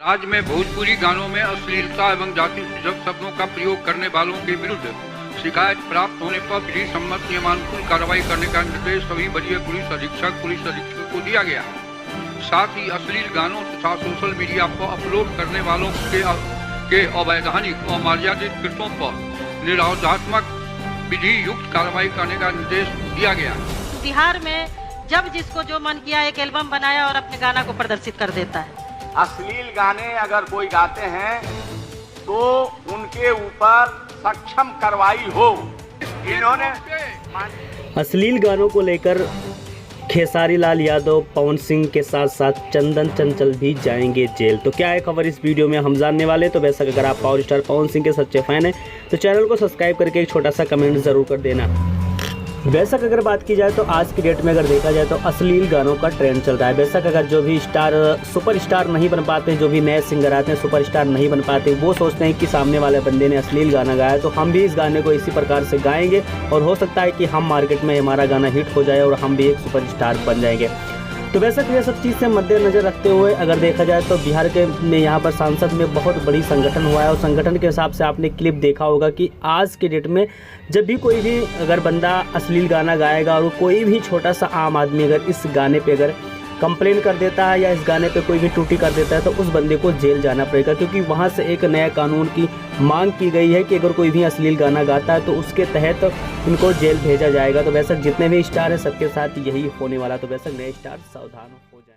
राज्य में भोजपुरी गानों में अश्लीलता एवं जाति सूचक शब्दों का प्रयोग करने वालों के विरुद्ध शिकायत प्राप्त होने पर विधि सम्मत नियमानुकूल कार्रवाई करने का निर्देश सभी वरीय पुलिस अधीक्षक को दिया गया। साथ ही अश्लील गानों तथा सोशल मीडिया पर अपलोड करने वालों के अवैधानिक और मर्यादित कृत्यों पर निरोधात्मक विधि युक्त कार्रवाई करने का निर्देश दिया गया। बिहार में जब जिसको जो मन किया एक एल्बम बनाया और अपने गाना को प्रदर्शित कर देता है। अश्लील गाने अगर कोई गाते हैं तो उनके ऊपर सक्षम कार्रवाई हो। इन्होंने अश्लील गानों को लेकर खेसारी लाल यादव, पवन सिंह के साथ साथ चंदन चंचल भी जाएंगे जेल। तो क्या है खबर इस वीडियो में हम जानने वाले। तो वैसा अगर आप पावर स्टार पवन सिंह के सच्चे फैन हैं तो चैनल को सब्सक्राइब करके एक छोटा सा कमेंट ज़रूर कर देना। बेशक अगर बात की जाए तो आज की डेट में अगर देखा जाए तो अश्लील गानों का ट्रेंड चल रहा है। बेशक अगर जो भी सुपरस्टार नहीं बन पाते, जो भी नए सिंगर आते हैं सुपरस्टार नहीं बन पाते, वो सोचते हैं कि सामने वाले बंदे ने अश्लील गाना गाया तो हम भी इस गाने को इसी प्रकार से गाएंगे और हो सकता है कि हम मार्केट में हमारा गाना हिट हो जाए और हम भी एक सुपरस्टार बन जाएंगे। तो बेशक ये सब चीज़ से मद्देनज़र रखते हुए अगर देखा जाए तो बिहार के में यहाँ पर सांसद में बहुत बड़ी संगठन हुआ है और संगठन के हिसाब से आपने क्लिप देखा होगा कि आज के डेट में जब भी कोई भी अगर बंदा अश्लील गाना गाएगा और कोई भी छोटा सा आम आदमी अगर इस गाने पे अगर कंप्लेन कर देता है या इस गाने पे कोई भी त्रुटि कर देता है तो उस बंदे को जेल जाना पड़ेगा, क्योंकि वहाँ से एक नया कानून की मांग की गई है कि अगर कोई भी अश्लील गाना गाता है तो उसके तहत इनको जेल भेजा जाएगा। तो बेशक जितने भी स्टार हैं सबके साथ यही होने वाला। तो बेशक नए स्टार सावधान हो जाए।